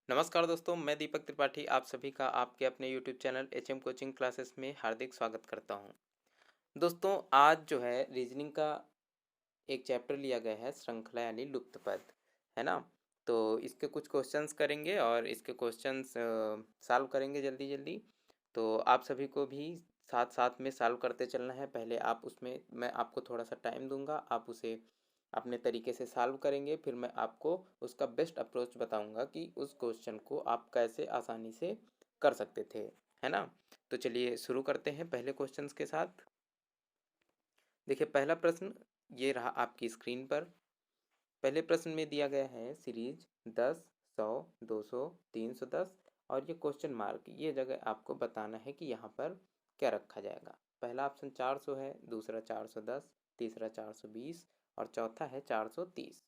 नमस्कार दोस्तों, मैं दीपक त्रिपाठी आप सभी का आपके अपने YouTube channel HM coaching classes में हार्दिक स्वागत करता हूं। दोस्तों, आज जो है रीजनिंग का एक चैप्टर लिया गया है, श्रृंखला यानी लुप्त पद, है ना। तो इसके कुछ क्वेश्चंस करेंगे और इसके क्वेश्चंस सॉल्व करेंगे जल्दी जल्दी। तो आप सभी को भी साथ साथ में सॉल्व करते चलना है। पहले आप उसमें मैं आपको थोड़ा सा टाइम दूंगा, आप उसे अपने तरीके से सॉल्व करेंगे, फिर मैं आपको उसका बेस्ट अप्रोच बताऊंगा कि उस क्वेश्चन को आप कैसे आसानी से कर सकते थे, है ना। तो चलिए शुरू करते हैं पहले क्वेश्चंस के साथ। देखिए, पहला प्रश्न ये रहा आपकी स्क्रीन पर। पहले प्रश्न में दिया गया है सीरीज 10, 100, 200, 310 और ये क्वेश्चन मार्क, ये जगह आपको बताना है कि यहाँ पर क्या रखा जाएगा। पहला ऑप्शन 400 है, दूसरा 410, तीसरा 420 और चौथा है 430।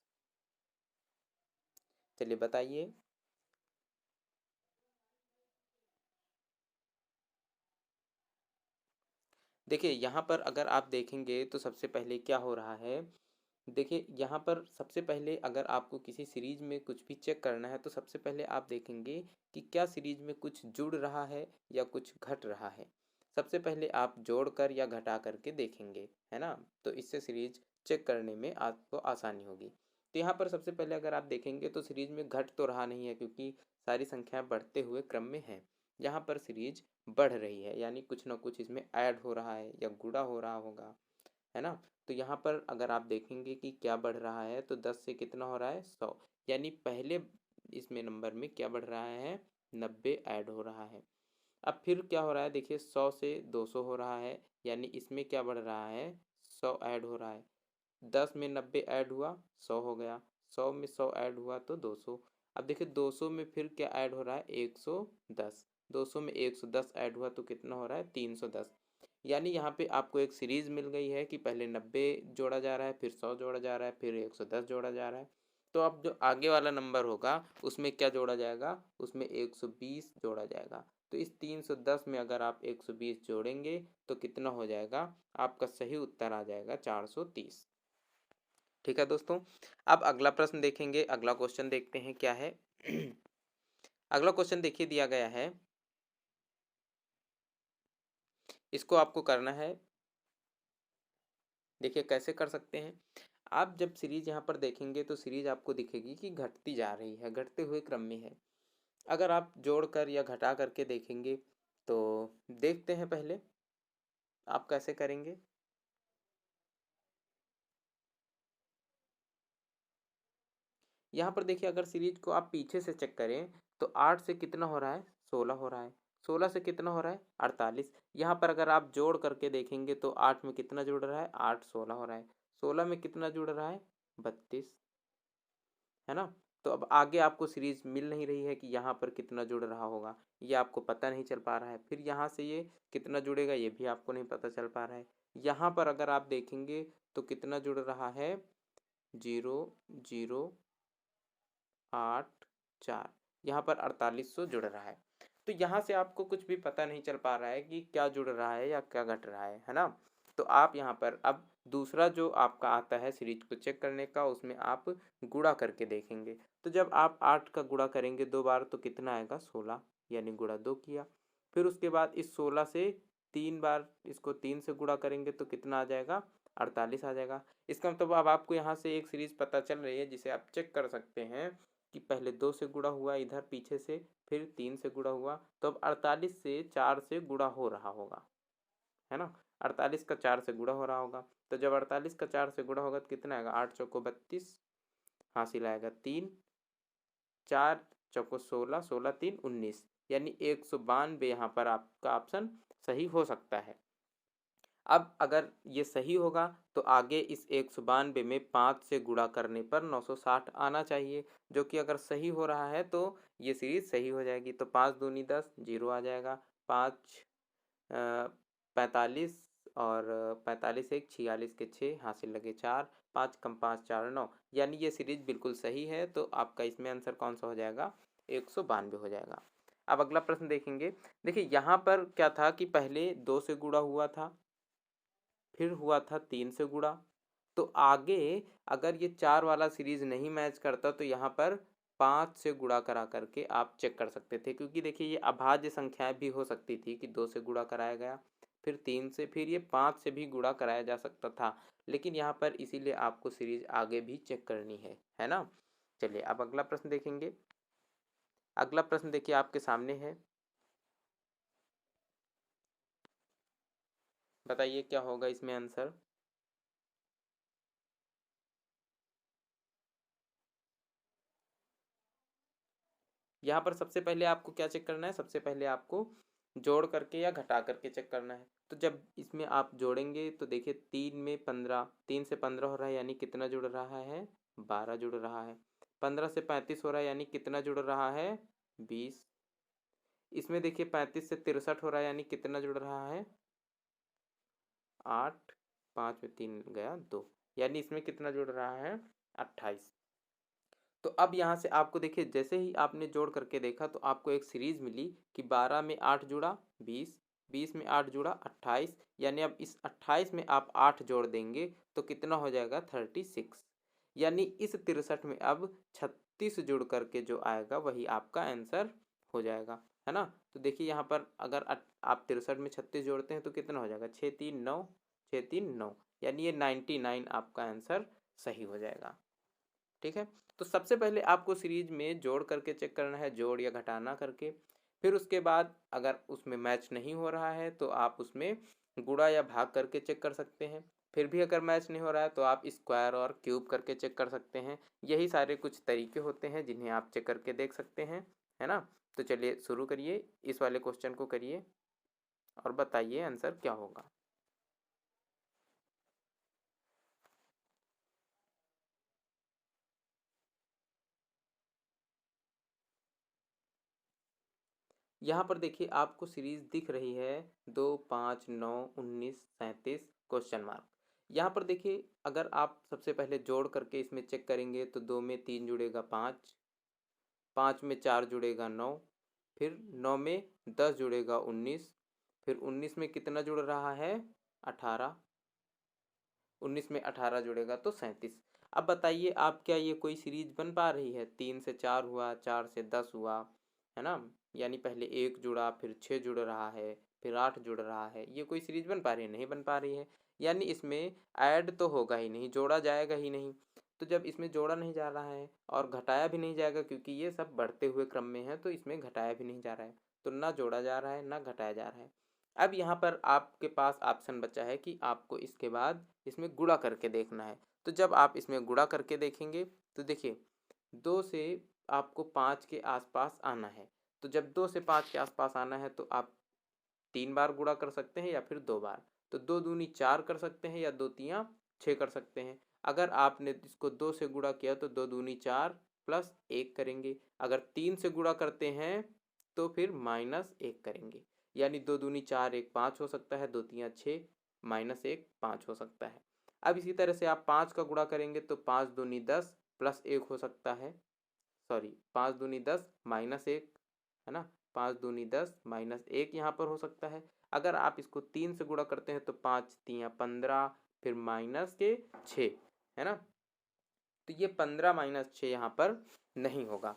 चलिए बताइए। देखिए, यहाँ पर अगर आप देखेंगे तो सबसे पहले क्या हो रहा है। देखिए, यहाँ पर सबसे पहले अगर आपको किसी सीरीज में कुछ भी चेक करना है तो सबसे पहले आप देखेंगे कि क्या सीरीज में कुछ जुड़ रहा है या कुछ घट रहा है। सबसे पहले आप जोड़कर या घटा करके देखेंगे, है ना। तो इससे सीरीज चेक करने में आपको आसानी होगी। तो यहाँ पर सबसे पहले अगर आप देखेंगे तो सीरीज में घट तो रहा नहीं है, क्योंकि सारी संख्याएं बढ़ते हुए क्रम में हैं। यहाँ पर सीरीज बढ़ रही है, यानी कुछ ना कुछ इसमें ऐड हो रहा है या गुणा हो रहा होगा, है ना। तो यहाँ पर अगर आप देखेंगे कि क्या बढ़ रहा है तो 10 से कितना हो रहा है 100, यानी पहले इसमें नंबर में क्या बढ़ रहा है 90 ऐड हो रहा है। अब फिर क्या हो रहा है, देखिए 100 से 200 हो रहा है, यानी इसमें क्या बढ़ रहा है 100 ऐड हो रहा है। 10 में 90 ऐड हुआ 100 हो गया, 100 में 100 ऐड हुआ तो 200। अब देखिए 200 में फिर क्या ऐड हो रहा है 110, 200 में 110 ऐड हुआ तो कितना हो रहा है 310। यानी यहाँ पे आपको एक सीरीज मिल गई है कि पहले 90 जोड़ा जा रहा है, फिर 100 जोड़ा जा रहा है, फिर 110 जोड़ा जा रहा है। तो अब जो आगे वाला नंबर होगा उसमें क्या जोड़ा जाएगा, उसमें 120 जोड़ा जाएगा। तो इस 310 में अगर आप 120 जोड़ेंगे तो कितना हो जाएगा, आपका सही उत्तर आ जाएगा 430। ठीक है दोस्तों, अब अगला प्रश्न देखेंगे। अगला क्वेश्चन देखते हैं क्या है। अगला क्वेश्चन देखिए दिया गया है, इसको आपको करना है। देखिए कैसे कर सकते हैं। आप जब सीरीज यहाँ पर देखेंगे तो सीरीज आपको दिखेगी कि घटती जा रही है, घटते हुए क्रम में है। अगर आप जोड़कर या घटा करके देखेंगे तो देखते हैं पहले आप कैसे करेंगे। यहाँ पर देखिए, अगर सीरीज को आप पीछे से चेक करें तो 8 से कितना हो रहा है 16 हो रहा है, 16 से कितना हो रहा है 48। यहाँ पर अगर आप जोड़ करके देखेंगे तो 8 में कितना जुड़ रहा है 8 16 हो रहा है, 16 में कितना जुड़ रहा है 32, है ना। तो अब आगे आपको सीरीज मिल नहीं रही है कि यहाँ पर कितना जुड़ रहा होगा, ये आपको पता नहीं चल पा रहा है। फिर यहाँ से ये कितना जुड़ेगा ये भी आपको नहीं पता चल पा रहा है। यहाँ पर अगर आप देखेंगे तो कितना जुड़ रहा है 0, 0, 8, 4, यहाँ पर 4800 जुड़ रहा है। तो यहाँ से आपको कुछ भी पता नहीं चल पा रहा है कि क्या जुड़ रहा है या क्या घट रहा है ना। तो आप यहाँ पर अब दूसरा जो आपका आता है सीरीज को चेक करने का, उसमें आप गुणा करके देखेंगे। तो जब आप 8 का गुणा करेंगे 2 बार तो कितना आएगा 16, यानी गुणा 2 किया। फिर उसके बाद इस 16 से 3 बार इसको 3 से गुणा करेंगे तो कितना आ जाएगा 48 आ जाएगा। इसका मतलब अब आपको यहाँ से एक सीरीज पता चल रही है जिसे आप चेक कर सकते हैं कि पहले 2 से गुणा हुआ इधर पीछे से, फिर 3 से गुणा हुआ, तो अब 48 से 4 से गुणा हो रहा होगा, है ना। 48 का 4 से गुणा हो रहा होगा। तो जब 48 का 4 से गुणा होगा तो कितना आएगा 8 चौको 32, हासिल आएगा 3, 4 चौको 16, 16 3 19, यानी 192 यहाँ पर आपका ऑप्शन सही हो सकता है। अब अगर ये सही होगा तो आगे इस 192 में 5 से गुणा करने पर 960 आना चाहिए, जो कि अगर सही हो रहा है तो ये सीरीज सही हो जाएगी। तो 5 दूनी 10, जीरो आ जाएगा। 5 45 और 45 एक 46 के 6, हासिल लगे 4, 5 कम 5 4 9, यानी ये सीरीज बिल्कुल सही है। तो आपका इसमें आंसर कौन सा हो जाएगा 192 हो जाएगा। अब अगला प्रश्न देखेंगे। देखिए यहाँ पर क्या था कि पहले 2 से गुणा हुआ था, फिर हुआ था 3 से गुणा। तो आगे अगर ये 4 वाला सीरीज नहीं मैच करता तो यहाँ पर 5 से गुणा करा करके आप चेक कर सकते थे, क्योंकि देखिए ये अभाज्य संख्याएं भी हो सकती थी कि 2 से गुणा कराया गया, फिर 3 से, फिर ये 5 से भी गुणा कराया जा सकता था, लेकिन यहाँ पर इसीलिए आपको सीरीज आगे भी चेक करनी है ना। चलिए अब अगला प्रश्न देखेंगे। अगला प्रश्न देखिए आपके सामने है, बताइए क्या होगा इसमें आंसर। यहाँ पर सबसे पहले आपको क्या चेक करना है, सबसे पहले आपको जोड़ करके या घटा करके चेक करना है। तो जब इसमें आप जोड़ेंगे तो देखिए 3 में 15, 3 से 15 हो रहा है यानी कितना जुड़ रहा है, 12 जुड़ रहा है। 15 से 35 हो रहा है यानी कितना जुड़ रहा है, 20। इसमें देखिए 35 से 63 हो रहा है यानी कितना जुड़ रहा है, 8। 5 में 3 गया 2, यानी इसमें कितना जुड़ रहा है, 28। तो अब यहाँ से आपको देखिए जैसे ही आपने जोड़ करके देखा तो आपको एक सीरीज मिली कि 12 में 8 जुड़ा 20, 20 में 8 जुड़ा 28, यानी अब इस 28 में आप 8 जोड़ देंगे तो कितना हो जाएगा, 36। यानी इस 63 में अब 36 जुड़ करके जो आएगा वही आपका आंसर हो जाएगा, है ना। तो देखिए यहाँ पर अगर आप 63 में 36 जोड़ते हैं तो कितना हो जाएगा, 6 3 9, 6 3 9, यानी ये 99 आपका आंसर सही हो जाएगा। ठीक है, तो सबसे पहले आपको सीरीज में जोड़ करके चेक करना है, जोड़ या घटाना करके। फिर उसके बाद अगर उसमें मैच नहीं हो रहा है तो आप उसमें गुणा या भाग करके चेक कर सकते हैं। फिर भी अगर मैच नहीं हो रहा है तो आप स्क्वायर और क्यूब करके चेक कर सकते हैं। यही सारे कुछ तरीके होते हैं जिन्हें आप चेक करके देख सकते हैं, है ना। तो चलिए शुरू करिए, इस वाले क्वेश्चन को करिए और बताइए आंसर क्या होगा। यहाँ पर देखिए आपको सीरीज दिख रही है 2 5 9 19 37 क्वेश्चन मार्क। यहाँ पर देखिए अगर आप सबसे पहले जोड़ करके इसमें चेक करेंगे तो 2 में 3 जुड़ेगा 5, 5 में 4 जुड़ेगा 9, फिर 9 में 10 जुड़ेगा 19, फिर 19 में कितना जुड़ रहा है, 18, 19 में 18 जुड़ेगा तो 37। अब बताइए आप क्या ये कोई सीरीज बन पा रही है, 3 से 4 हुआ, 4 से 10 हुआ, है ना। यानी पहले 1 जुड़ा, फिर 6 जुड़ रहा है, फिर 8 जुड़ रहा है, ये कोई सीरीज बन पा रही है, नहीं बन पा रही है। यानी इसमें ऐड तो होगा ही नहीं, जोड़ा जाएगा ही नहीं। तो जब इसमें जोड़ा नहीं जा रहा है और घटाया भी नहीं जाएगा, क्योंकि ये सब बढ़ते हुए क्रम में है तो इसमें घटाया भी नहीं जा रहा है, तो ना जोड़ा जा रहा है ना घटाया जा रहा है। अब यहाँ पर आपके पास ऑप्शन बचा है कि आपको इसके बाद इसमें गुणा करके देखना है। तो जब आप इसमें गुणा करके देखेंगे तो देखिए 2 से आपको 5 के आसपास आना है। तो जब 2 से 5 के आसपास आना है तो आप 3 बार गुणा कर सकते हैं या फिर 2 बार। तो 2 दूनी 4 कर सकते हैं या 2 तियाँ 6 कर सकते हैं। अगर आपने इसको 2 से गुणा किया तो 2 दूनी 4 प्लस 1 करेंगे। अगर 3 से गुणा करते हैं तो फिर माइनस 1 करेंगे। यानी 2 दूनी 4, 1 5 हो सकता है, 2 तियाँ 6, माइनस 1 5 हो सकता है। अब इसी तरह से आप 5 का गुणा करेंगे तो 5 दूनी 10 प्लस 1 हो सकता है, सॉरी 5 दूनी 10 माइनस 1, है ना। 5 दूनी 10 माइनस 1 यहाँ पर हो सकता है। अगर आप इसको 3 से गुणा करते हैं तो 5 तियाँ 15, फिर माइनस के 6, है ना। तो ये 15 माइनस 6 यहाँ पर नहीं होगा,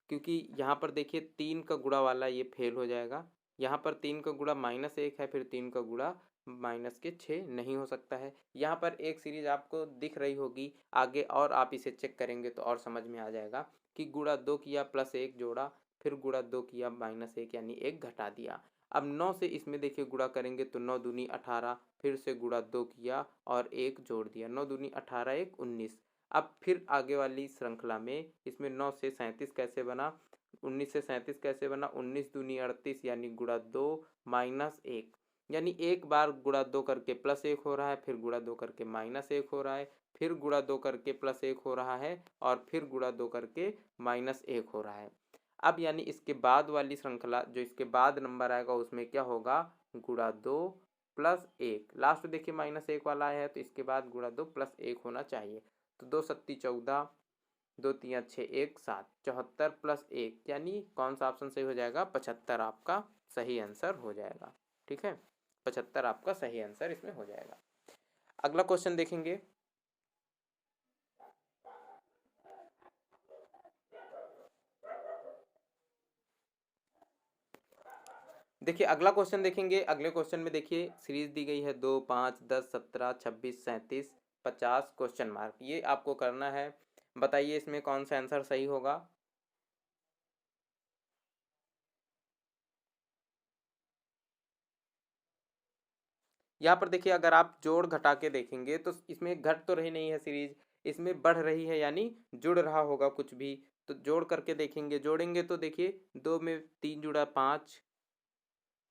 क्योंकि यहाँ पर देखिए 3 का गुणा वाला ये फेल हो जाएगा। यहाँ पर 3 का गुणा माइनस 1 है, फिर 3 का गुणा माइनस के 6 नहीं हो सकता है। यहाँ पर एक सीरीज आपको दिख रही होगी आगे, और आप इसे चेक करेंगे तो और समझ में आ जाएगा कि गुणा 2 किया प्लस 1 जोड़ा, फिर गुणा 2 किया माइनस 1 यानी 1 घटा दिया। अब 9 से इसमें देखिए गुणा करेंगे तो 9 दूनी 18, फिर से गुणा 2 किया और 1 जोड़ दिया, 9 दूनी 18 1 19। अब फिर आगे वाली श्रृंखला में इसमें 9 से 37 कैसे बना, 19 से 37 कैसे बना, 19 दूनी 38 यानी गुणा 2 माइनस 1, यानी एक बार गुणा 2 करके प्लस 1 हो रहा है, फिर गुणा 2 करके माइनस 1 हो रहा है, फिर गुणा 2 करके प्लस 1 हो रहा है, और फिर गुणा 2 करके माइनस 1 हो रहा है। अब यानी इसके बाद वाली श्रृंखला, जो इसके बाद नंबर आएगा उसमें क्या होगा, गुणा 2 प्लस 1, लास्ट देखिए माइनस 1 वाला आया है तो इसके बाद गुणा 2 प्लस 1 होना चाहिए। तो 2 सत्ती 14, 2 तियाँ 6 1 7, 74 प्लस 1, यानी कौन सा ऑप्शन सही हो जाएगा, 75 आपका सही आंसर हो जाएगा। ठीक है, 75 आपका सही आंसर इसमें हो जाएगा। अगला क्वेश्चन देखेंगे। देखिए अगला क्वेश्चन देखेंगे। अगले क्वेश्चन में देखिए सीरीज दी गई है 2, 5, 10, 17, 26, 37, 50 क्वेश्चन मार्क। ये आपको करना है। बताइए इसमें कौन सा आंसर सही होगा। यहाँ पर देखिए अगर आप जोड़ घटा के देखेंगे तो इसमें घट तो रही नहीं है सीरीज, इसमें बढ़ रही है, यानी जुड़ रहा होगा कुछ भी। तो जोड़ करके देखेंगे, जोड़ेंगे तो देखिए 2 में 3 जुड़ा 5,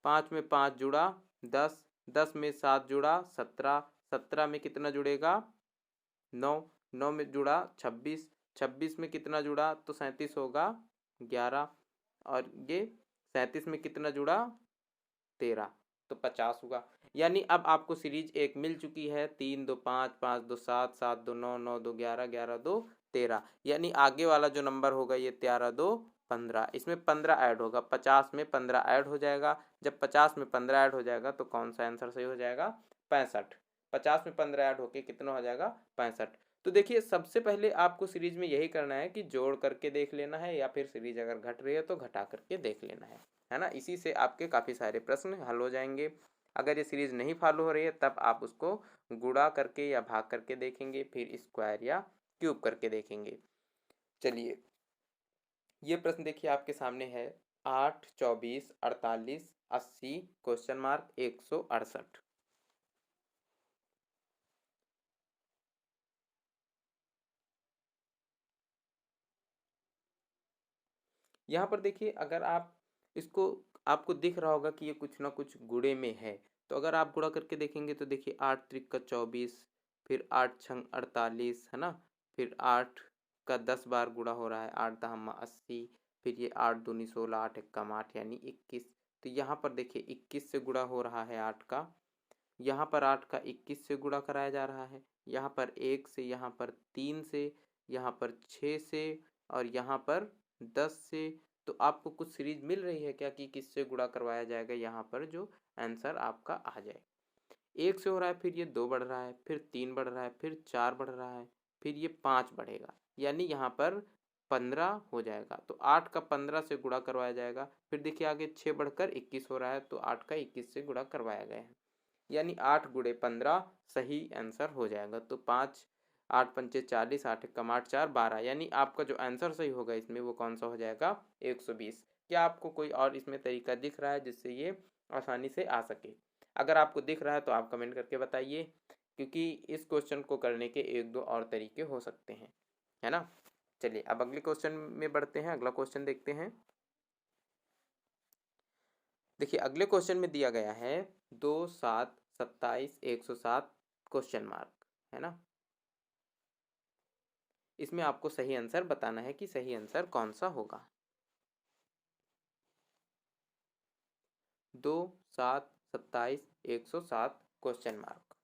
5 में 5 जुड़ा 10, 10 में 7 जुड़ा 17, 17 में कितना जुड़ेगा 9, 9 में जुड़ा 26, 26 में कितना जुड़ा तो 37 होगा 11, और ये 37 में कितना जुड़ा 13, तो 50 हुआ। यानी अब आपको सीरीज एक मिल चुकी है। 3 2 5, 5 2 7, 7 2 9, 9 2 11, 11 2 13। यानी आगे वाला जो नंबर होगा ये 13 2 15, इसमें 15 ऐड होगा। 50 में 15 ऐड हो जाएगा। जब 50 में 15 ऐड हो जाएगा तो कौन सा आंसर सही हो जाएगा 65। 50 में 15 ऐड होके कितना हो जाएगा 65। तो देखिए सबसे पहले आपको सीरीज में यही करना है कि जोड़ करके देख लेना है, या फिर सीरीज अगर घट रही है तो घटा करके देख लेना है ना। इसी से आपके काफ़ी सारे प्रश्न हल हो जाएंगे। अगर ये सीरीज नहीं फॉलो हो रही है तब आप उसको गुणा करके या भाग करके देखेंगे, फिर स्क्वायर या क्यूब करके देखेंगे। चलिए ये प्रश्न देखिए आपके सामने है। 8, 24, 48, 80 क्वेश्चन मार्क 168। यहाँ पर देखिए अगर आप इसको, आपको दिख रहा होगा कि ये कुछ ना कुछ गुणे में है। तो अगर आप गुणा करके देखेंगे तो देखिए 8 त्रिक का 24, फिर 8 छंग 48 है ना, फिर 8 का 10 बार गुणा हो रहा है, 8 दहम्मा 80, फिर ये 8 दूनी 16, 8 एक्का 8 यानी 21। तो यहाँ पर देखिए 21 से गुणा हो रहा है 8 का, यहाँ पर 8 का 21 से गुणा कराया जा रहा है, यहाँ पर 1 से, यहाँ पर 3 से, यहाँ पर 6 से, और यहाँ पर 10 से। तो आपको कुछ सीरीज मिल रही है क्या कि किससे गुणा करवाया जाएगा यहाँ पर जो आंसर आपका आ जाए। 1 से हो रहा है, फिर ये 2 बढ़ रहा है, फिर 3 बढ़ रहा है, फिर 4 बढ़ रहा है, फिर ये 5 बढ़ेगा, यानी यहाँ पर 15 हो जाएगा। तो 8 का 15 से गुणा करवाया जाएगा। फिर देखिए आगे 6 बढ़कर 21 हो रहा है, तो 8 का 21 से गुणा करवाया गया है, यानी 8 गुणे 15 सही आंसर हो जाएगा। तो 5, 8 पंचे 40, 8 एकम 8, 4 12, यानी आपका जो आंसर सही होगा इसमें वो कौन सा हो जाएगा 120। क्या आपको कोई और इसमें तरीका दिख रहा है जिससे ये आसानी से आ सके। अगर आपको दिख रहा है तो आप कमेंट करके बताइए, क्योंकि इस क्वेश्चन को करने के एक दो और तरीके हो सकते हैं, है ना। चलिए अब अगले क्वेश्चन में बढ़ते हैं। अगला क्वेश्चन देखते हैं। देखिए अगले क्वेश्चन में दिया गया है 2, 7, 27, 107 क्वेश्चन मार्क, है ना। इसमें आपको सही आंसर बताना है कि सही आंसर कौन सा होगा। 2, 7, 27, 107 क्वेश्चन मार्क।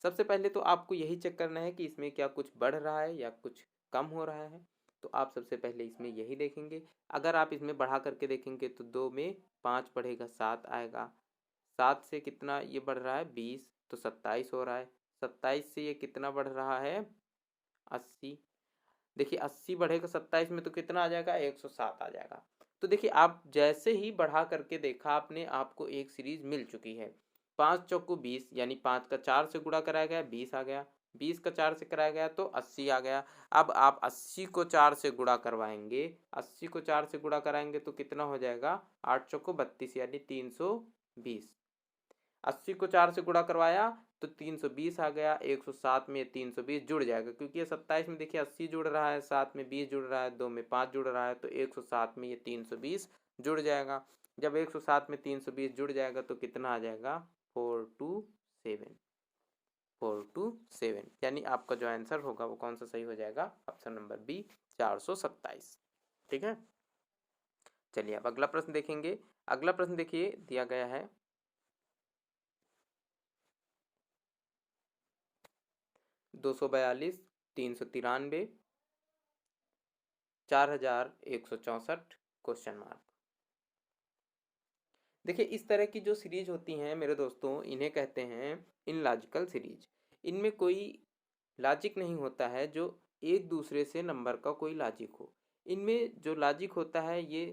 सबसे पहले तो आपको यही चेक करना है कि इसमें क्या कुछ बढ़ रहा है या कुछ कम हो रहा है। तो आप सबसे पहले इसमें यही देखेंगे। अगर आप इसमें बढ़ा करके देखेंगे तो 2 में 5 बढ़ेगा 7 आएगा, 7 से कितना ये बढ़ रहा है 20, तो 27 हो रहा है। 27 से ये कितना बढ़ रहा है 80। देखिए 80 बढ़ेगा 27 में तो कितना आ जाएगा 107 आ जाएगा। तो देखिए आप जैसे ही बढ़ा करके देखा आपने, आपको एक सीरीज मिल चुकी है। 5 चौको 20, यानी 5 का 4 से गुणा कराया गया 20 आ गया, 20 का 4 से कराया गया तो 80 आ गया। अब आप 80 को 4 से गुणा करवाएंगे, 80 को 4 से गुणा कराएंगे तो कितना हो जाएगा 8 चौको 32 यानी 320। 80 को 4 से गुणा करवाया तो 320 आ गया। 107 में 320 जुड़ जाएगा, क्योंकि ये 27 में देखिए 80 जुड़ रहा है, 7 में 20 जुड़ रहा है, 2 में 5 जुड़ रहा है, तो 107 में ये 320 जुड़ जाएगा। जब 107 में 320 जुड़ जाएगा तो कितना आ जाएगा 427, 427, यानी आपका जो आंसर होगा वो कौन सा सही हो जाएगा ऑप्शन नंबर बी 427। ठीक है। चलिए अब अगला प्रश्न देखेंगे। अगला प्रश्न देखिए दिया गया है 242, 393, 4164 क्वेश्चन मार्क। देखिए इस तरह की जो सीरीज होती हैं मेरे दोस्तों, इन्हें कहते हैं इनलॉजिकल सीरीज। इनमें कोई लॉजिक नहीं होता है जो एक दूसरे से नंबर का कोई लॉजिक हो। इनमें जो लॉजिक होता है ये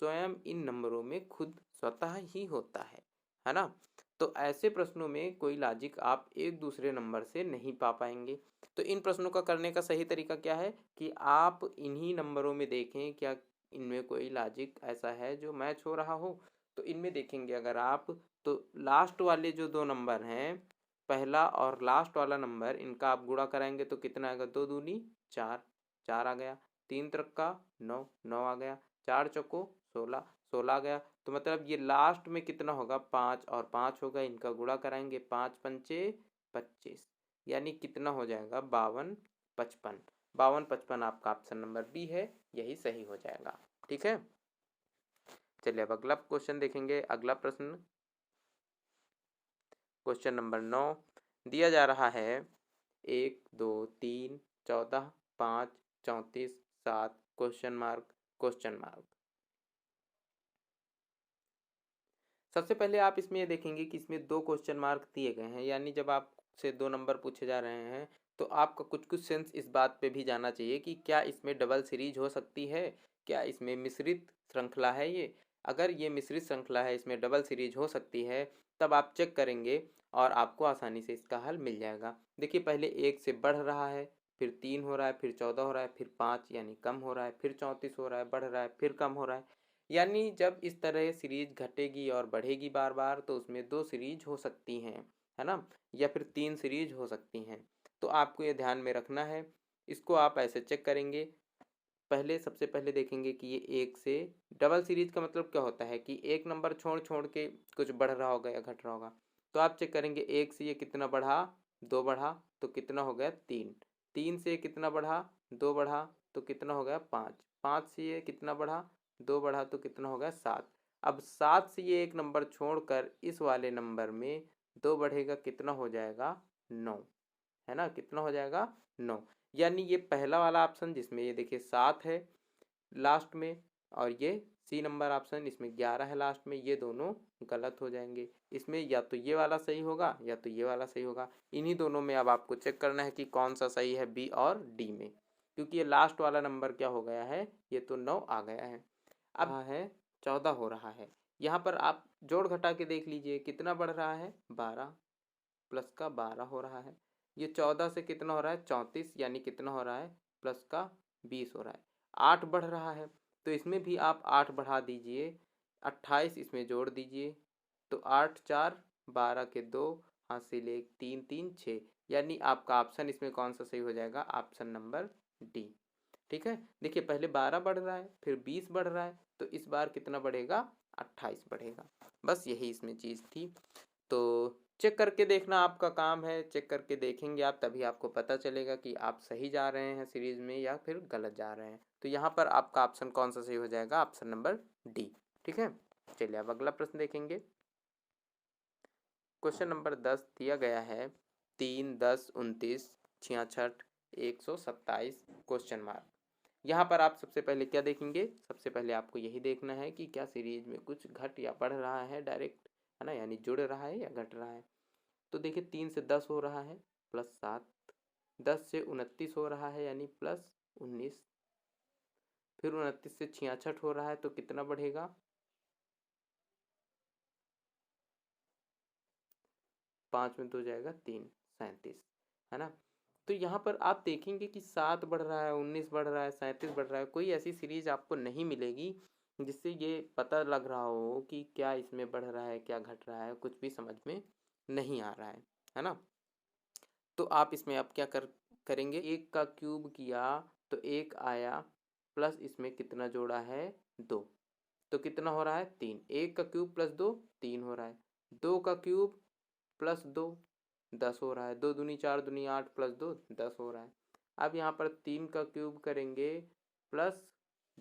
स्वयं इन नंबरों में खुद स्वतः ही होता है ना। तो ऐसे प्रश्नों में कोई लॉजिक आप एक दूसरे नंबर से नहीं पा पाएंगे। तो इन प्रश्नों का करने का सही तरीका क्या है कि आप इन्हीं नंबरों में देखें क्या इनमें कोई लॉजिक ऐसा है जो मैच हो रहा हो। तो इनमें देखेंगे अगर आप, तो लास्ट वाले जो दो नंबर हैं, पहला और लास्ट वाला नंबर, इनका आप गुणा कराएंगे तो कितना आएगा, 2 दूनी 4, 4 आ गया, 3 त्रिका 9, 9 आ गया, 4 चौको 16, 16 आ गया। तो मतलब ये लास्ट में कितना होगा, 5 और 5 होगा, इनका गुणा कराएंगे, 5 पंचे 25, यानी कितना हो जाएगा 52 55। 52 55 आपका ऑप्शन नंबर बी है, यही सही हो जाएगा। ठीक है, चलिए अब अगला क्वेश्चन देखेंगे। अगला प्रश्न क्वेश्चन नंबर 9 दिया जा रहा है 1 2 3 14 5 34 7 क्वेश्चन मार्क क्वेश्चन मार्क। सबसे पहले आप इसमें ये देखेंगे कि इसमें 2 क्वेश्चन मार्क दिए गए हैं, यानी जब आपसे 2 नंबर पूछे जा रहे हैं तो आपका कुछ कुछ सेंस इस बात पे भी जाना चाहिए कि क्या इसमें डबल सीरीज हो सकती है, क्या इसमें मिश्रित श्रृंखला है। ये अगर ये मिश्रित श्रृंखला है, इसमें डबल सीरीज हो सकती है, तब आप चेक करेंगे और आपको आसानी से इसका हल मिल जाएगा। देखिए पहले 1 से बढ़ रहा है, फिर 3 हो रहा है, फिर 14 हो रहा है, फिर 5 यानी कम हो रहा है, फिर 34 हो रहा है, बढ़ रहा है, फिर कम हो रहा है। यानी जब इस तरह सीरीज घटेगी और बढ़ेगी बार बार तो उसमें 2 सीरीज हो सकती हैं, है ना, या फिर 3 सीरीज हो सकती हैं। तो आपको ये ध्यान में रखना है। इसको आप ऐसे चेक करेंगे, पहले सबसे पहले देखेंगे कि ये 1 से डबल सीरीज का मतलब क्या होता है कि एक नंबर छोड़ छोड़ के कुछ बढ़ रहा होगा या घट रहा होगा। तो आप चेक करेंगे 1 से ये कितना बढ़ा, 2 बढ़ा, तो कितना हो गया 3, 3 से कितना बढ़ा, 2 बढ़ा, तो कितना हो गया 5, 5 से ये कितना बढ़ा, 2 बढ़ा, तो कितना हो गया 7। अब 7 से ये एक नंबर छोड़कर इस वाले नंबर में 2 बढ़ेगा, कितना हो जाएगा 9, है ना, कितना हो जाएगा 9। यानी ये पहला वाला ऑप्शन जिसमें ये देखिए 7 है लास्ट में, और ये सी नंबर ऑप्शन इसमें 11 है लास्ट में, ये दोनों गलत हो जाएंगे। इसमें या तो ये वाला सही होगा या तो ये वाला सही होगा। इन्हीं दोनों में अब आपको चेक करना है कि कौन सा सही है, बी और डी में, क्योंकि ये लास्ट वाला नंबर क्या हो गया है, ये तो 9 आ गया है। अब है 14 हो रहा है, यहाँ पर आप जोड़ घटा के देख लीजिए कितना बढ़ रहा है, 12 प्लस का 12 हो रहा है। ये 14 से कितना हो रहा है 34, यानी कितना हो रहा है प्लस का 20 हो रहा है। 8 बढ़ रहा है तो इसमें भी आप 8 बढ़ा दीजिए, 28 इसमें जोड़ दीजिए, तो 8 4 12 के 2 हासिल 1 3 3 6, यानी आपका ऑप्शन इसमें कौन सा सही हो जाएगा, ऑप्शन नंबर डी। ठीक है, देखिए पहले 12 बढ़ रहा है, फिर 20 बढ़ रहा है, तो इस बार कितना बढ़ेगा, 28 बढ़ेगा। बस यही इसमें चीज़ थी। तो चेक करके देखना आपका काम है, चेक करके देखेंगे आप तभी आपको पता चलेगा कि आप सही जा रहे हैं सीरीज में या फिर गलत जा रहे हैं। तो यहाँ पर आपका ऑप्शन कौन सा सही हो जाएगा, ऑप्शन नंबर डी। ठीक है, चलिए अब अगला प्रश्न देखेंगे। क्वेश्चन नंबर 10 दिया गया है 3 10 29 66 127 क्वेश्चन मार्क। यहाँ पर आप सबसे पहले क्या देखेंगे, सबसे पहले आपको यही देखना है कि क्या सीरीज में कुछ घट या बढ़ रहा है डायरेक्ट, है ना, यानी जुड़ रहा है या घट रहा है। तो देखिए 3 से 10 हो रहा है प्लस 7, 10 से 29 हो रहा है यानी प्लस 19, फिर 29 से 66 हो रहा है तो कितना बढ़ेगा, 5 में 2 जाएगा 3, 37, है ना। तो यहाँ पर आप देखेंगे कि 7 बढ़ रहा है, 19 बढ़ रहा है, 37 बढ़ रहा है, कोई ऐसी सीरीज आपको नहीं मिलेगी जिससे ये पता लग रहा हो कि क्या इसमें बढ़ रहा है क्या घट रहा है, कुछ भी समझ में नहीं आ रहा है ना। तो आप इसमें अब क्या करेंगे, 1 का क्यूब किया तो 1 आया, प्लस इसमें कितना जोड़ा है 2, तो कितना हो रहा है 3, 1 का क्यूब प्लस 2 3 हो रहा है, 2 का क्यूब प्लस 2 10 हो रहा है, 2 दूनी 4 दूनी 8 प्लस 2 10 हो रहा है। अब यहाँ पर 3 का क्यूब करेंगे प्लस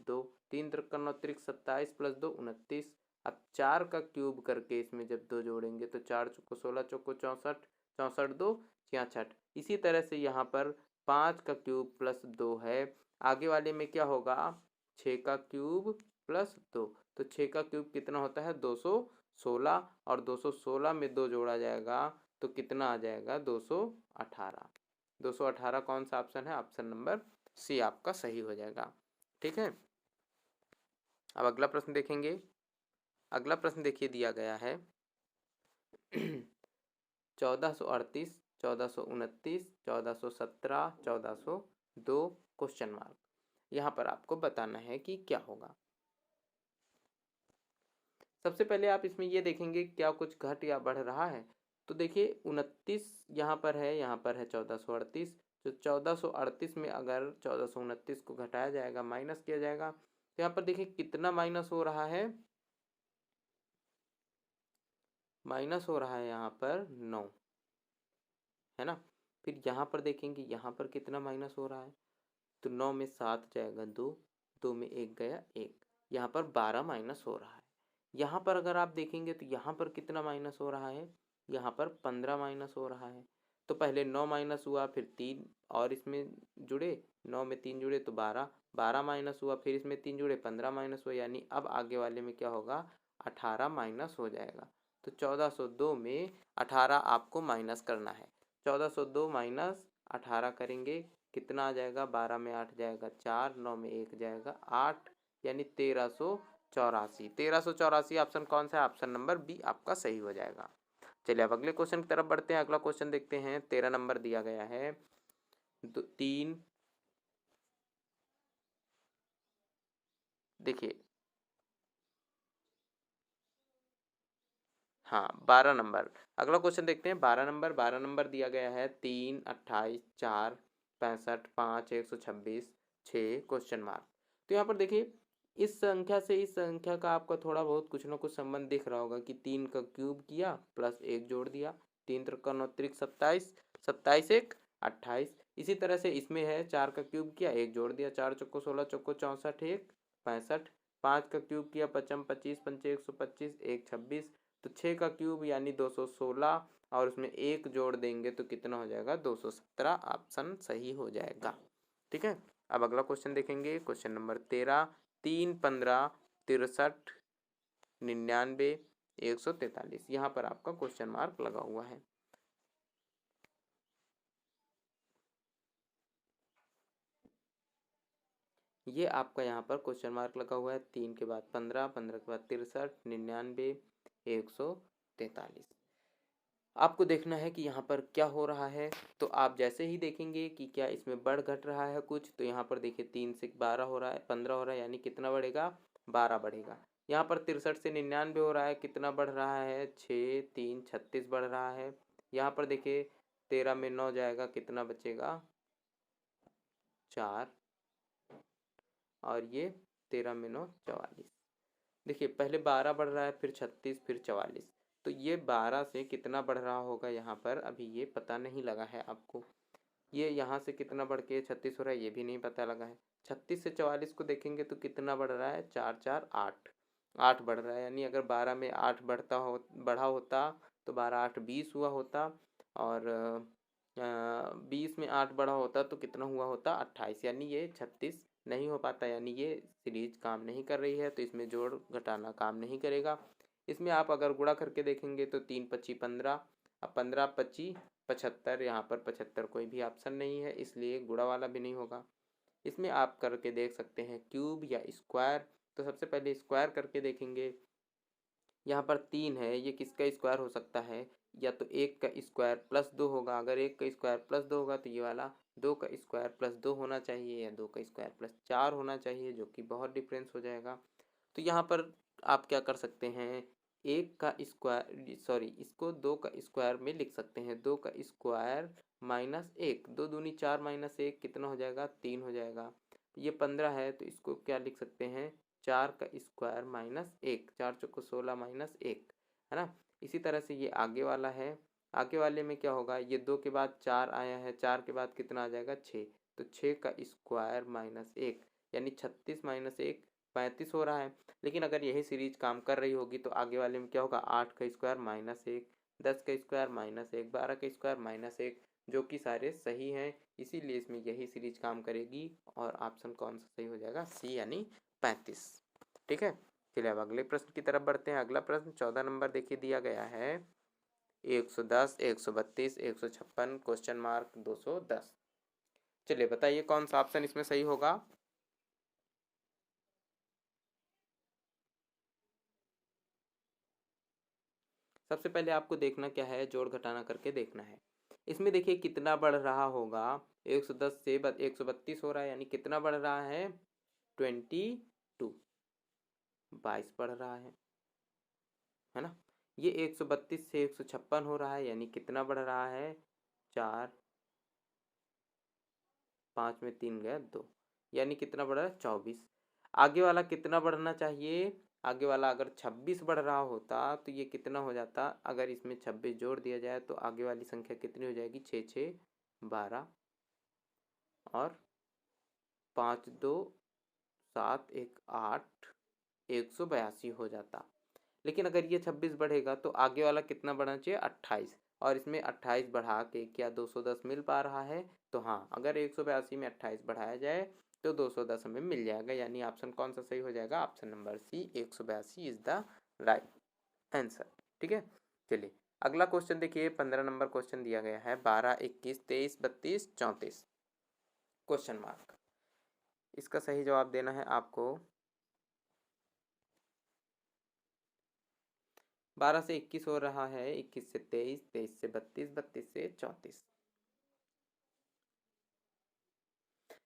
2, 3 त्रिक 9 त्रिक 27 प्लस 2 29। अब 4 का क्यूब करके इसमें जब 2 जोड़ेंगे तो 4 चौको 16 चौको 64, 64 2 66। इसी तरह से यहाँ पर 5 का क्यूब प्लस 2 है, आगे वाले में क्या होगा 6 का क्यूब प्लस 2, तो 6 का क्यूब कितना होता है 216, और 216 में 2 जोड़ा जाएगा तो कितना आ जाएगा 218। 218 कौन सा ऑप्शन है, ऑप्शन नंबर सी आपका सही हो जाएगा। ठीक है, अब अगला प्रश्न देखेंगे। अगला प्रश्न देखिए दिया गया है 1438, 1429, 1417, 1402 क्वेश्चन मार्क। यहाँ पर आपको बताना है कि क्या होगा। सबसे पहले आप इसमें ये देखेंगे क्या कुछ घट या बढ़ रहा है। तो देखिए 29 यहाँ पर है 1438। तो 1438 में अगर 1429 को घटाया जाएगा, माइनस किया जाएगा, तो यहाँ पर देखिए कितना माइनस हो रहा है, माइनस हो रहा है यहाँ पर 9, है ना। फिर यहाँ पर देखेंगे यहाँ पर कितना माइनस हो रहा है, तो 9 में 7 जाएगा 2, 2 में 1 गया 1, यहाँ पर 12 माइनस हो रहा है। यहाँ पर अगर आप देखेंगे तो यहाँ पर कितना माइनस हो रहा है, यहाँ पर 15 माइनस हो रहा है। तो पहले 9 माइनस हुआ, फिर 3 और इसमें जुड़े, 9 में 3 जुड़े तो 12, 12 माइनस हुआ, फिर इसमें 3 जुड़े 15 माइनस हुआ, यानी अब आगे वाले में क्या होगा, 18 माइनस हो जाएगा। तो 1402 में 18 आपको माइनस करना है। 1402 माइनस 18 करेंगे, कितना आ जाएगा, 12 में 8 जाएगा 4, 9 में 1 जाएगा 8, यानी 1384। 1384 ऑप्शन कौन सा है, ऑप्शन नंबर बी आपका सही हो जाएगा। चलिए अब अगले क्वेश्चन की तरफ बढ़ते हैं। अगला क्वेश्चन देखते हैं, 13 नंबर दिया गया है 3, देखिए हाँ 12 नंबर। अगला क्वेश्चन देखते हैं 12 नंबर। 12 नंबर दिया गया है 3, 28, 4, 65, 5, 126, 6 क्वेश्चन मार्क। तो यहाँ पर देखिए इस संख्या से इस संख्या का आपका थोड़ा बहुत कुछ ना कुछ संबंध दिख रहा होगा कि 3 का क्यूब किया प्लस 1 जोड़ दिया, 3 त्रिक 29, 27, 27 1 28। इसी तरह से इसमें है 4 का क्यूब किया 1 जोड़ दिया, 4 चौको 16, चौको 64 1 65, 5 का क्यूब किया 55 25 पंचे 125 1 26। तो 6 का क्यूब यानी 216 और उसमें 1 जोड़ देंगे तो कितना हो जाएगा, 217 ऑप्शन सही हो जाएगा। ठीक है, अब अगला क्वेश्चन देखेंगे, क्वेश्चन नंबर 13, 3, 15, 63, 99, 143। यहाँ पर आपका क्वेश्चन मार्क लगा हुआ है। ये आपका यहाँ पर क्वेश्चन मार्क लगा हुआ है। 3 के बाद 15, 15 के बाद 63, 99, 143। आपको देखना है कि यहाँ पर क्या हो रहा है। तो आप जैसे ही देखेंगे कि क्या इसमें बढ़ घट रहा है कुछ, तो यहाँ पर देखिए 3 से 12 हो रहा है, 15 हो रहा है, यानी कितना बढ़ेगा, 12 बढ़ेगा। यहाँ पर 63 से 99 हो रहा है, कितना बढ़ रहा है, 6, 3, 36 बढ़ रहा है। यहाँ पर देखिए 13 में 9 जाएगा, कितना बचेगा, 4, और ये 13 में 9 44। देखिए पहले 12 बढ़ रहा है, फिर 36, फिर 44। तो ये 12 से कितना बढ़ रहा होगा यहाँ पर अभी ये पता नहीं लगा है आपको। ये यहाँ से कितना बढ़ के 36 हो रहा है ये भी नहीं पता लगा है। 36 से 44 को देखेंगे तो कितना बढ़ रहा है, 4 4 8, 8 बढ़ रहा है। यानी अगर 12 में 8 बढ़ा होता तो 12 8 20 हुआ होता, और 20 में 8 बढ़ा होता तो कितना हुआ होता, 28। यानी ये 36 नहीं हो पाता, यानी ये सीरीज काम नहीं कर रही है, तो इसमें जोड़ घटाना काम नहीं करेगा। इसमें आप अगर गुणा करके देखेंगे तो 3 25 15, अब 15 25 75, यहाँ पर 75 कोई भी ऑप्शन नहीं है, इसलिए गुणा वाला भी नहीं होगा। इसमें आप करके देख सकते हैं क्यूब या स्क्वायर। तो सबसे पहले स्क्वायर करके देखेंगे। यहाँ पर 3 है, ये किसका स्क्वायर हो सकता है, या तो 1 का स्क्वायर प्लस 2 होगा। अगर 1 का स्क्वायर प्लस 2 होगा तो ये वाला 2 का स्क्वायर प्लस 2 होना चाहिए, या 2 का स्क्वायर प्लस 4 होना चाहिए, जो कि बहुत डिफरेंस हो जाएगा। तो यहाँ पर आप क्या कर सकते हैं, 1 का स्क्वायर, सॉरी इसको 2 का स्क्वायर में लिख सकते हैं। 2 का स्क्वायर माइनस 1, 2 दूनी 4 माइनस 1 कितना हो जाएगा, 3 हो जाएगा। ये 15 है तो इसको क्या लिख सकते हैं, 4 का स्क्वायर माइनस 1, 4 चौको 16 माइनस 1, है ना। इसी तरह से ये आगे वाला है। आगे वाले में क्या होगा, ये 2 के बाद 4 आया है, 4 के बाद कितना आ जाएगा, 6। तो 6 का स्क्वायर माइनस 1, यानी 36 माइनस 1 35 हो रहा है। लेकिन अगर यही सीरीज काम कर रही होगी तो आगे वाले में क्या होगा, 8 का स्क्वायर माइनस 1, 10 का स्क्वायर माइनस 1, 12 का स्क्वायर माइनस 1, जो कि सारे सही हैं। इसीलिए इसमें यही सीरीज काम करेगी, और ऑप्शन कौन सा सही हो जाएगा, सी यानी 35। ठीक है, चलिए अब अगले प्रश्न की तरफ बढ़ते हैं। अगला प्रश्न 14 नंबर देखिए दिया गया है 110, 132, 156 क्वेश्चन मार्क 210। चलिए बताइए कौन सा ऑप्शन इसमें सही होगा। सबसे पहले आपको देखना क्या है, जोड़ घटाना करके देखना है। इसमें देखिए कितना बढ़ रहा होगा, 110 से 132 हो रहा है, यानी कितना बढ़ रहा है, 22, 22 बढ़ रहा है ना। ये 132 से 156 हो रहा है, यानी कितना बढ़ रहा है, 4, 5 में 3 गया 2, यानी कितना बढ़ रहा है, 24। आगे वाला कितना बढ़ना चाहिए, आगे वाला अगर 26 बढ़ रहा होता तो ये कितना हो जाता, अगर इसमें 26 जोड़ दिया जाए तो आगे वाली संख्या कितनी हो जाएगी, 6 6 12 और 5 2 7 1 8, 182 हो जाता। लेकिन अगर ये 26 बढ़ेगा तो आगे वाला कितना बढ़ना चाहिए, 28, और इसमें 28 बढ़ा के क्या 210 मिल पा रहा है, तो हाँ, अगर 182 में 28 बढ़ाया जाए तो 210 हमें मिल जाएगा, यानी ऑप्शन कौन सा सही हो जाएगा, option number C, 182 is the right answer. ठीक है, चलिए अगला क्वेश्चन देखिए, 15 नंबर क्वेश्चन दिया गया है, 12 21 23 32 34 क्वेश्चन मार्क। इसका सही जवाब देना है आपको। 12 से 21 हो रहा है, 21 से 23, 23 से 32, 32 से 34।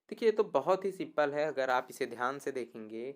देखिए ये तो बहुत ही सिंपल है, अगर आप इसे ध्यान से देखेंगे,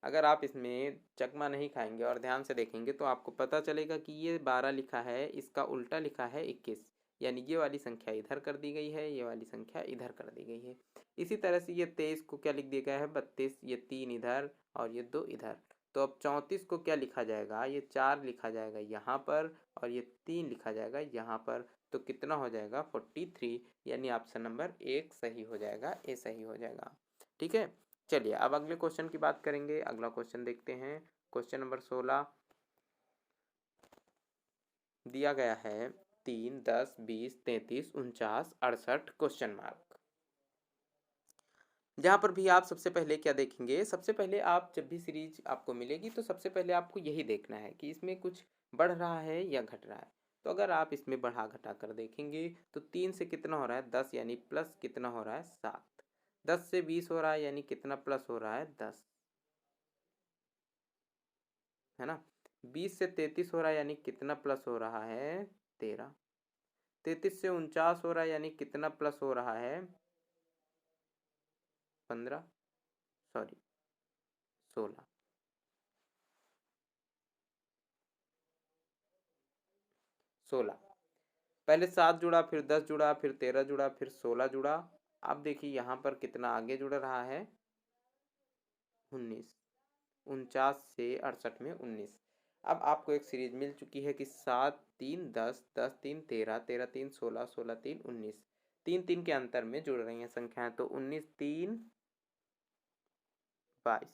अगर आप इसमें चकमा नहीं खाएंगे और ध्यान से देखेंगे तो आपको पता चलेगा कि ये 12 लिखा है, इसका उल्टा लिखा है 21, यानी ये वाली संख्या इधर कर दी गई है, ये वाली संख्या इधर कर दी गई है। इसी तरह से ये 23 को क्या लिख दिया गया है, 32, ये 3 इधर और ये 2 इधर। तो अब 34 को क्या लिखा जाएगा, ये 4 लिखा जाएगा यहाँ पर और ये 3 लिखा जाएगा यहाँ पर, तो कितना हो जाएगा, 43, यानी ऑप्शन नंबर 1 सही हो जाएगा, ए सही हो जाएगा। ठीक है, चलिए अब अगले क्वेश्चन की बात करेंगे। अगला क्वेश्चन देखते हैं, क्वेश्चन नंबर 16 दिया गया है, 3 10 20 33 49 68 क्वेश्चन मार्क। जहाँ पर भी आप सबसे पहले क्या देखेंगे, सबसे पहले आप जब भी सीरीज आपको मिलेगी तो सबसे पहले आपको यही देखना है कि इसमें कुछ बढ़ रहा है या घट रहा है। तो अगर आप इसमें बढ़ा घटा कर देखेंगे तो 3 से कितना हो रहा है, 10, यानी प्लस कितना हो रहा है, 7। 10 से 20 हो रहा है, यानी कितना प्लस हो रहा है, 10, है ना। 20 से 33 हो रहा है, यानी कितना प्लस हो रहा है, 13। 33 से 49 हो रहा है, यानी कितना प्लस हो रहा है, 15, सॉरी 16। 16, पहले 7 जुड़ा, फिर 10 जुड़ा, फिर 13 जुड़ा, फिर 16 जुड़ा। अब देखिए यहाँ पर कितना आगे जुड़ रहा है, 19, 49 से 68 में 19। अब आपको एक सीरीज मिल चुकी है कि 7 3 10, 10 3 13, 13 3 16, 16 3 19, 3 3 के अंतर में जुड़ रही हैं संख्याएं, तो 19 3 22,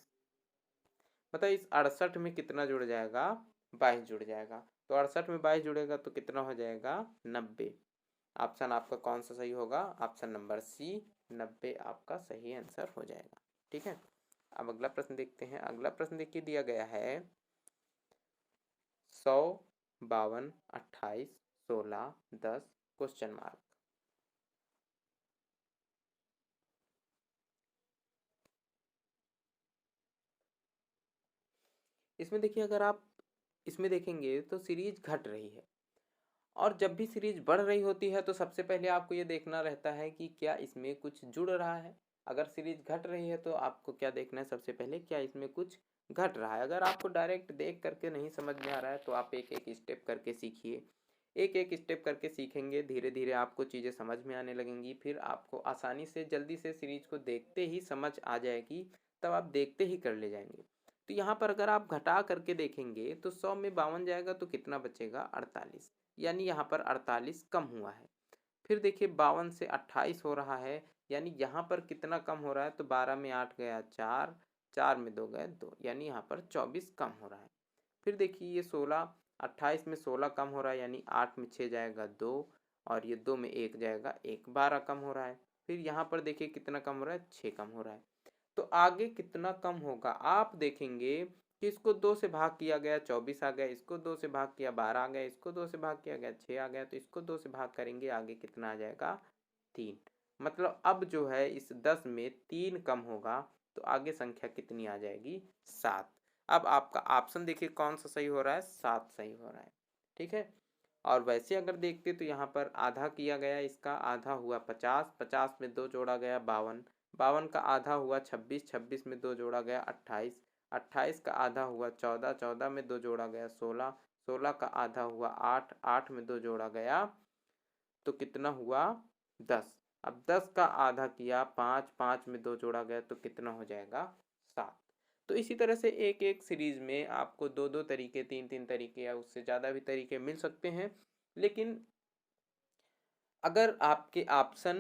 मतलब इस 68 में कितना जुड़ जाएगा, 22 जुड़ जाएगा। तो 68 में 22 जुड़ेगा तो कितना हो जाएगा, 90। ऑप्शन आपका कौन सा सही होगा, ऑप्शन नंबर सी, 90 आपका सही आंसर हो जाएगा। ठीक है, अब अगला प्रश्न देखते हैं। अगला प्रश्न देखिए, दिया गया है 100 52 28 16 10 क्वेश्चन मार्क। इसमें देखिए, अगर आप इसमें देखेंगे तो सीरीज घट रही है, और जब भी सीरीज बढ़ रही होती है तो सबसे पहले आपको ये देखना रहता है कि क्या इसमें कुछ जुड़ रहा है। अगर सीरीज घट रही है तो आपको क्या देखना है, सबसे पहले क्या इसमें कुछ घट रहा है। अगर आपको डायरेक्ट देख करके नहीं समझ में आ रहा है तो आप एक एक स्टेप करके सीखिए। एक एक स्टेप करके सीखेंगे, धीरे धीरे आपको चीज़ें समझ में आने लगेंगी, फिर आपको आसानी से जल्दी से सीरीज को देखते ही समझ आ जाएगी, तब आप देखते ही कर ले जाएंगे। तो यहाँ पर अगर आप घटा करके देखेंगे तो 100 में 52 जाएगा तो कितना बचेगा, 48, यानी यहाँ पर 48 कम हुआ है। फिर देखिए 52 से 28 हो रहा है, यानी यहाँ पर कितना कम हो रहा है, तो 12 में 8 गया 4, 4 में 2 गए 2, यानी यहाँ पर 24 कम हो रहा है। फिर देखिए ये 16, 28 में 16 कम हो रहा है, यानी 8 में 6 जाएगा 2, और ये 2 में 1 जाएगा 1, 12 कम हो रहा है। फिर यहाँ पर देखिए कितना कम हो रहा है, 6 कम हो रहा है। तो आगे कितना कम होगा, आप देखेंगे कि इसको 2 से भाग किया गया 24 आ गया, इसको 2 से भाग किया 12 आ गया, इसको 2 से भाग किया गया 6 आ गया, तो इसको 2 से भाग करेंगे आगे कितना आ जाएगा, 3। मतलब अब जो है इस 10 में 3 कम होगा तो आगे संख्या कितनी आ जाएगी, 7। अब आपका ऑप्शन देखिए कौन सा सही हो रहा है, 7 सही हो रहा है। ठीक है। और वैसे अगर देखते तो यहाँ पर आधा किया गया, इसका आधा हुआ 50, 50 में 2 जोड़ा गया 52, 52 का आधा हुआ 26, 26 में 2 जोड़ा गया 28, 28 का आधा हुआ 14, 14 में 2 जोड़ा गया 16, 16 का आधा हुआ 8, 8 में 2 जोड़ा गया तो कितना हुआ 10। अब 10 का आधा किया 5, 5 में 2 जोड़ा गया तो कितना हो जाएगा 7। तो इसी तरह से एक एक सीरीज में आपको दो दो तरीके, तीन तीन तरीके या उससे ज़्यादा भी तरीके मिल सकते हैं। लेकिन अगर आपके ऑप्शन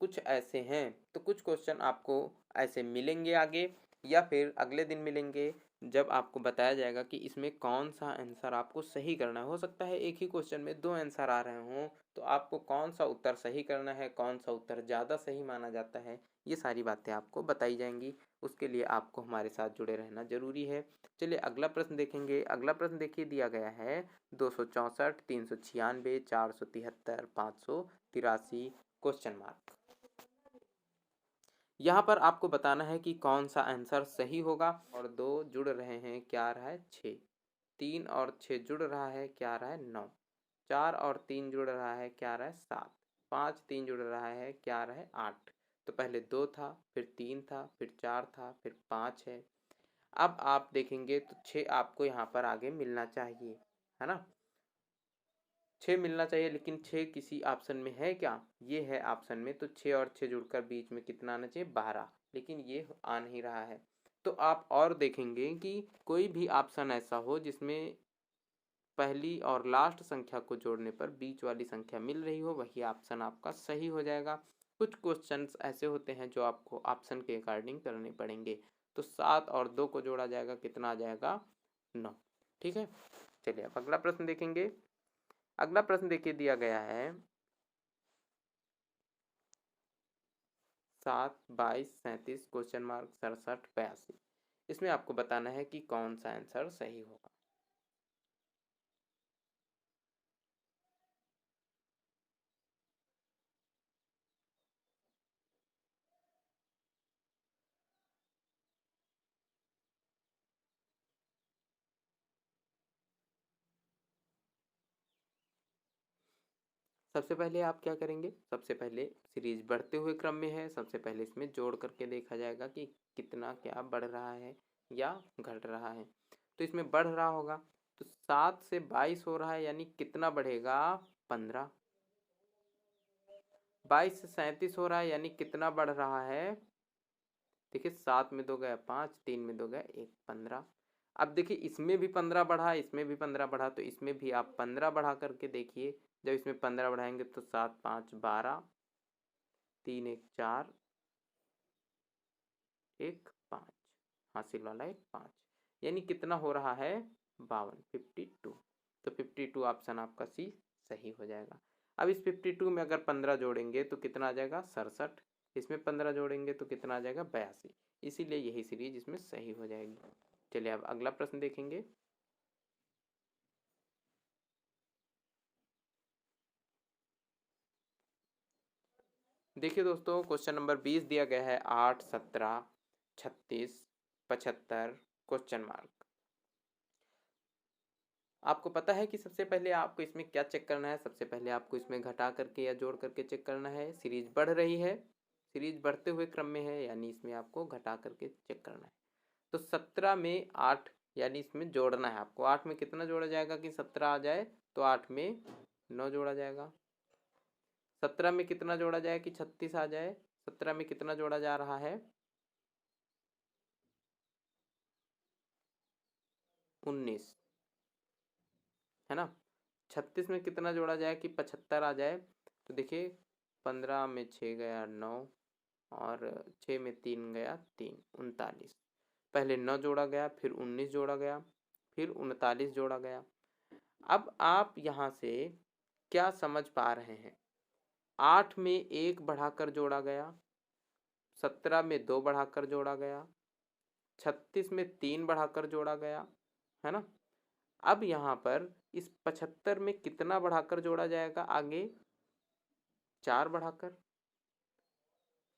कुछ ऐसे हैं तो कुछ क्वेश्चन आपको ऐसे मिलेंगे आगे, या फिर अगले दिन मिलेंगे जब आपको बताया जाएगा कि इसमें कौन सा आंसर आपको सही करना है। हो सकता है एक ही क्वेश्चन में दो आंसर आ रहे हों, तो आपको कौन सा उत्तर सही करना है, कौन सा उत्तर ज़्यादा सही माना जाता है, ये सारी बातें आपको बताई जाएंगी। उसके लिए आपको हमारे साथ जुड़े रहना जरूरी है। चलिए अगला प्रश्न देखेंगे। अगला प्रश्न देखिए दिया गया है 264, 396, 473, 583 क्वेश्चन मार्क। यहाँ पर आपको बताना है कि कौन सा आंसर सही होगा। और 2 जुड़ रहे हैं, क्या आ रहा है 6, 3 और 6 जुड़ रहा है, क्या आ रहा है 9, 4 और 3 जुड़ रहा है, क्या आ रहा है 7, 5 3 जुड़ रहा है, क्या आ रहा है 8। तो पहले 2 था, फिर 3 था, फिर 4 था, फिर 5 है। अब आप देखेंगे तो 6 आपको यहाँ पर आगे मिलना चाहिए, है ना, 6 मिलना चाहिए। लेकिन 6 किसी ऑप्शन में है क्या, ये है ऑप्शन में, तो 6 और 6 जुड़कर बीच में कितना आना चाहिए 12, लेकिन ये आ नहीं रहा है। तो आप और देखेंगे कि कोई भी ऑप्शन ऐसा हो जिसमें पहली और लास्ट संख्या को जोड़ने पर बीच वाली संख्या मिल रही हो, वही ऑप्शन आपका सही हो जाएगा। कुछ क्वेश्चंस ऐसे होते हैं जो आपको ऑप्शन के अकॉर्डिंग करने पड़ेंगे। तो 7 और 2 को जोड़ा जाएगा, कितना आ जाएगा 9। ठीक है, चलिए अब अगला प्रश्न देखेंगे। अगला प्रश्न देखिए दिया गया है 7, 22, 37 क्वेश्चन मार्क 67, 82। इसमें आपको बताना है कि कौन सा आंसर सही होगा। सबसे पहले आप क्या करेंगे, सबसे पहले सीरीज बढ़ते हुए क्रम में है, सबसे पहले इसमें जोड़ करके देखा जाएगा कि कितना क्या बढ़ रहा है या घट रहा है। तो इसमें बढ़ रहा होगा, तो 7 से 22 हो रहा है, यानी कितना बढ़ेगा 15। 22 से 37 हो रहा है, यानी कितना बढ़ रहा है, देखिए 7 में 2 गया 5, 3 में 2 गया 1, 15। अब देखिए इसमें भी 15 बढ़ा, इसमें भी 15 बढ़ा, तो इसमें भी आप 15 बढ़ा करके देखिए। जब इसमें 15 बढ़ाएंगे तो 7 5 12, 3 1 4, 1 5, हासिल वाला 1 5, यानी कितना हो रहा है 52, 52। तो 52 ऑप्शन आपका सी सही हो जाएगा। अब इस 52 में अगर 15 जोड़ेंगे तो कितना आ जाएगा 67, इसमें 15 जोड़ेंगे तो कितना आ जाएगा 82, इसीलिए यही सीरीज इसमें सही हो जाएगी। चलिए अब अगला प्रश्न देखेंगे। देखिए दोस्तों क्वेश्चन नंबर 20 दिया गया है 8, 17, 36, 75 क्वेश्चन मार्क। आपको पता है कि सबसे पहले आपको इसमें क्या चेक करना है, सबसे पहले आपको इसमें घटा करके या जोड़ करके चेक करना है। सीरीज बढ़ रही है, सीरीज बढ़ते हुए क्रम में है, यानी इसमें आपको घटा करके चेक करना है। तो 17 में 8, यानी इसमें जोड़ना है आपको। 8 में कितना जोड़ा जाएगा कि 17 आ जाए, तो 8 में 9 जोड़ा जाएगा। 17 में कितना जोड़ा जाए कि 36 आ जाए, 17 में कितना जोड़ा जा रहा है 19, है ना। 36 में कितना जोड़ा जाए कि 75 आ जाए, तो देखिए 15 में 6 गया 9, और 6 में 3 गया 3, 39। पहले 9 जोड़ा गया, फिर 19 जोड़ा गया, फिर 39 जोड़ा गया। अब आप यहाँ से क्या समझ पा रहे हैं, 8 में 1 बढ़ाकर जोड़ा गया, 17 में 2 बढ़ाकर जोड़ा गया, 36 में 3 बढ़ाकर जोड़ा गया, है ना। अब यहाँ पर इस 75 में कितना बढ़ाकर जोड़ा जाएगा आगे, 4 बढ़ाकर,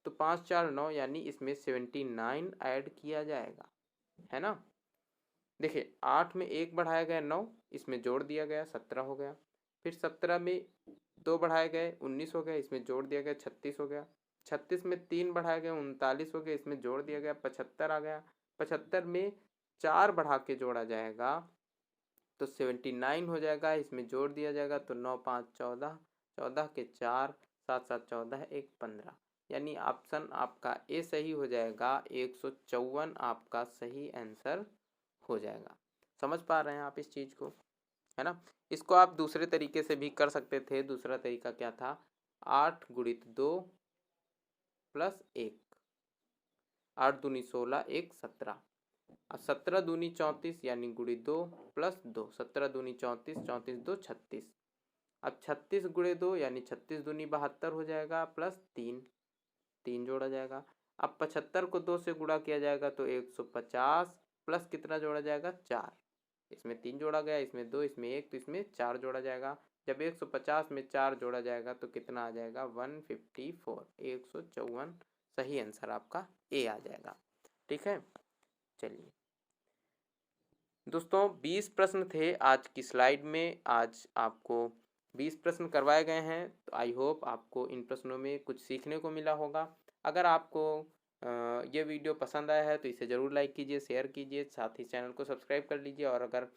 तो 5 4 9, यानी इसमें 79 ऐड किया जाएगा, है ना। देखिए 8 में 1 बढ़ाया गया 9, इसमें जोड़ दिया गया 17 हो गया। फिर 17 में 2 बढ़ाए गए 19 हो गया, इसमें जोड़ दिया गया 36 हो गया। 36 में 3 बढ़ाए गए 39 हो गया, इसमें जोड़ दिया गया 75 आ गया। 75 में 4 बढ़ा के जोड़ा जाएगा तो 79 हो जाएगा, इसमें जोड़ दिया जाएगा तो 9 5 14, 14 के 4, 7 7 14, 1 15, यानी ऑप्शन आपका ए सही हो जाएगा। 154 आपका सही आंसर हो जाएगा। समझ पा रहे हैं आप इस चीज़ को, है ना। इसको आप दूसरे तरीके से भी कर सकते थे। दूसरा तरीका क्या था, 8 गुणित 2 प्लस 1, 8 दूनी 16, 1 17, अब 17 दूनी 34 यानी गुणे 2 प्लस 2, 17 दूनी 34, 34 2 36, अब 36 गुणे 2 यानी 36 दूनी 72 हो जाएगा, प्लस 3, 3 जोड़ा जाएगा। अब 75 को 2 से गुणा किया जाएगा तो 150, प्लस कितना जोड़ा जाएगा 4, इसमें 3 जोड़ा गया, इसमें 2, इसमें 1, तो इसमें 4 जोड़ा जाएगा। जब 150 में 4 जोड़ा जाएगा तो कितना आ जाएगा 154, 154 सही आंसर आपका ए आ जाएगा। ठीक है, चलिए दोस्तों 20 प्रश्न थे आज की स्लाइड में। आज आपको 20 प्रश्न करवाए गए हैं, तो आई होप आपको इन प्रश्नों में कुछ सीखने को मिला होगा। अगर आपको ये वीडियो पसंद आया है तो इसे ज़रूर लाइक कीजिए, शेयर कीजिए, साथ ही चैनल को सब्सक्राइब कर लीजिए। और अगर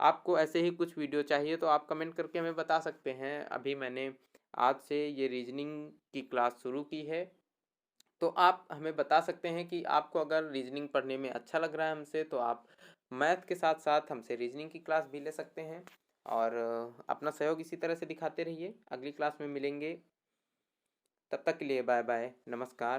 आपको ऐसे ही कुछ वीडियो चाहिए तो आप कमेंट करके हमें बता सकते हैं। अभी मैंने आज से ये रीजनिंग की क्लास शुरू की है, तो आप हमें बता सकते हैं कि आपको अगर रीजनिंग पढ़ने में अच्छा लग रहा है हमसे, तो आप मैथ के साथ साथ हमसे रीजनिंग की क्लास भी ले सकते हैं। और अपना सहयोग इसी तरह से दिखाते रहिए। अगली क्लास में मिलेंगे, तब तक के लिए बाय बाय, नमस्कार।